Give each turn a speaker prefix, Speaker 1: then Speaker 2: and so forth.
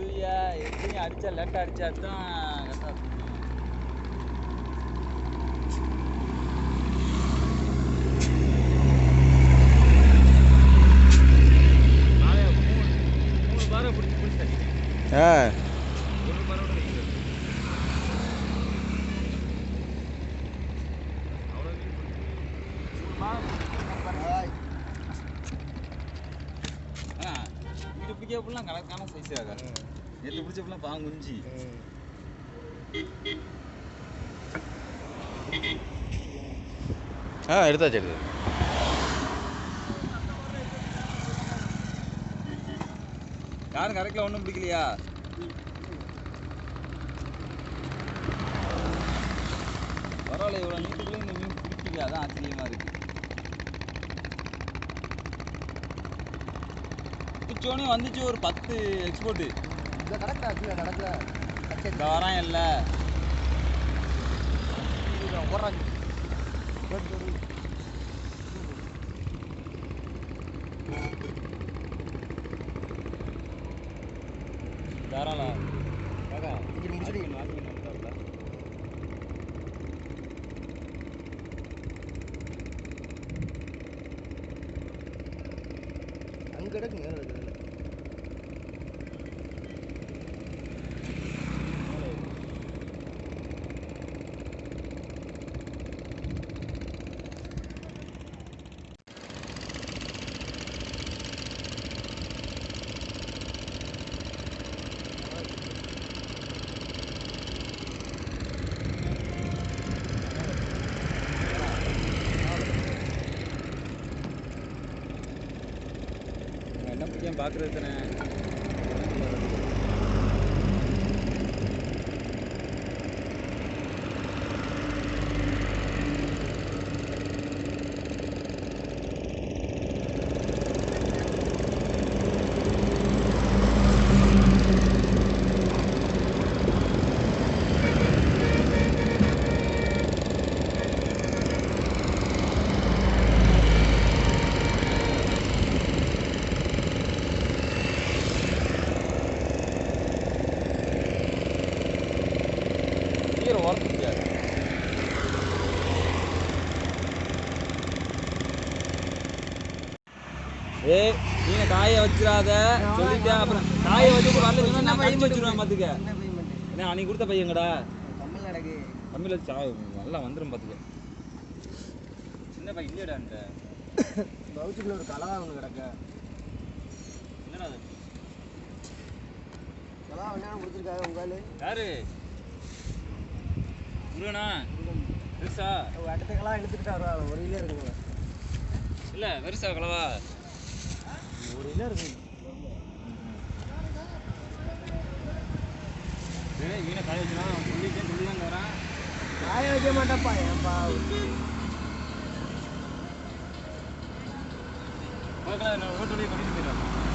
Speaker 1: சொல்லுவியா எப்படியும் அடிச்சா லேட்டாக அடிச்சா தான் கரெக்டாக மூணு பாரை பிடிச்சி ஒரு பாரோட வீட்டு பிடிக்கலாம் கணக்கான சைஸ் ஆகாது நேற்று பிடிச்சப்பெல்லாம் பாங்குஞ்சி
Speaker 2: எடுத்தாச்சு
Speaker 1: யாரும் கரெக்டில் ஒன்றும் பிடிக்கலையா பரவாயில்ல இவ்வளோ நீட்டுக்குள்ளே இந்த மீன் பிடிக்கலையா அதான் ஆச்சரியமாக இருக்குது பிடிச்சோடனே வந்துச்சு ஒரு 10 எக்ஸ்போர்ட்டு இந்த வரான் இல்லை தாராளம்
Speaker 3: அங்கே கிடக்குங்க
Speaker 1: என்ன பிடிக்கும் பார்க்குறது தானே ஓரத்து முடியாது ஏய் நீங்க காய வச்சிடாத சொல்லிட்டேன் அப்புறம் காய வச்சுட்டு வரல நான் கழிச்சு வச்சிருவேன் பார்த்துக்க என்ன அன்னைக்கு கொடுத்த பையங்கடா தமிழ் வச்சு நல்லா வந்துடும் பார்த்துக்க சின்ன பையன் இல்லையடான்ட்ட
Speaker 3: பவுச்சுக்குள்ள ஒரு கலவா ஒன்று கிடக்க
Speaker 1: என்னடா அது
Speaker 3: கலவா என்ன கொடுத்துருக்காங்க உங்கால்
Speaker 1: யாரு முருகனா பெருசா
Speaker 3: அடுத்த கலவா எடுத்துக்கிட்டா வருவாங்க 1 கிலோ இருக்குங்க
Speaker 1: இல்லை பெருசா கலவா
Speaker 3: 1 கிலோ இருக்குங்க
Speaker 1: வீணை காய வச்சுனா சொல்லி தான் வரேன்
Speaker 3: காய வைக்க மாட்டேன்ப்பா ஏன்பா
Speaker 1: ஓட்டு வழியை பண்ணிட்டு போயிடலாம்